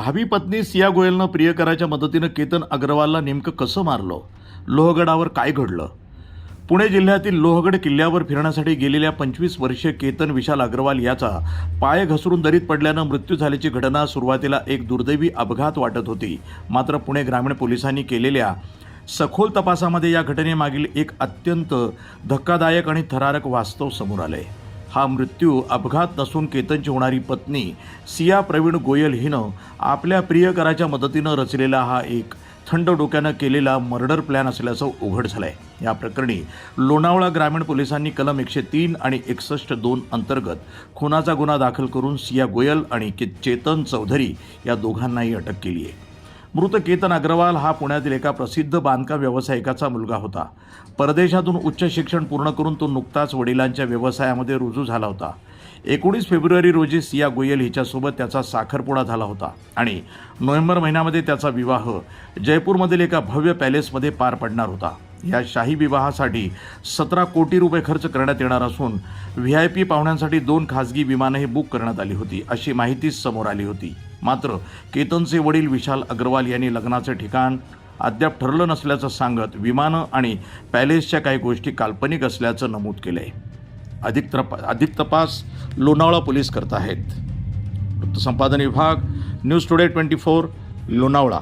भावी पत्नी सिया गोयलनं प्रियकराच्या मदतीनं केतन अग्रवालला नेमकं कसं मारलं? लोहगडावर काय घडलं? पुणे जिल्ह्यातील लोहगड किल्ल्यावर फिरण्यासाठी गेलेल्या 25 वर्षीय केतन विशाल अग्रवाल याचा पाय घसरून दरीत पडल्यानं मृत्यू झाल्याची घटना सुरुवातीला एक दुर्दैवी अपघात वाटत होती. मात्र पुणे ग्रामीण पोलिसांनी केलेल्या सखोल तपासामध्ये या घटनेमागील एक अत्यंत धक्कादायक आणि थरारक वास्तव समोर आले. हा मृत्यू अपघात नसून केतनची होणारी पत्नी सिया प्रवीण गोयल हिनं आपल्या प्रियकराच्या मदतीनं रचलेला हा एक थंड डोक्यानं केलेला मर्डर प्लॅन असल्याचं उघड झालंय. या प्रकरणी लोणावळा ग्रामीण पोलिसांनी कलम 103 आणि 61(2) अंतर्गत खुनाचा गुन्हा दाखल करून सिया गोयल आणि चेतन चौधरी या दोघांनाही अटक केली आहे. मृत केतन अग्रवाल हा पुण्यातील एका प्रसिद्ध बांधकाम व्यावसायिकाचा मुलगा होता. परदेशातून उच्च शिक्षण पूर्ण करून तो नुकताच वडिलांच्या व्यवसायामध्ये रुजू झाला होता. 19 फेब्रुवारी रोजी सिया गोयल हिच्यासोबत त्याचा साखरपुडा झाला होता आणि नोव्हेंबर महिन्यामध्ये त्याचा विवाह जयपूरमधील एका भव्य पॅलेसमध्ये पार पडणार होता. या शाही विवाहासाठी 17 कोटी रुपये खर्च करण्यात येणार असून VIP पाहुण्यांसाठी 2 खासगी विमानंही बुक करण्यात आली होती, अशी माहिती समोर आली होती. मात्र केतनचे वडील विशाल अग्रवाल यांनी लग्नाचे ठिकाण अद्याप ठरलं नसल्याचं सांगत विमानं आणि पॅलेसच्या काही गोष्टी काल्पनिक असल्याचं नमूद केलंय. अधिक तपास लोणावळा पोलीस करत आहेत. वृत्तसंपादन विभाग, न्यूज टुडे 24, लोणावळा.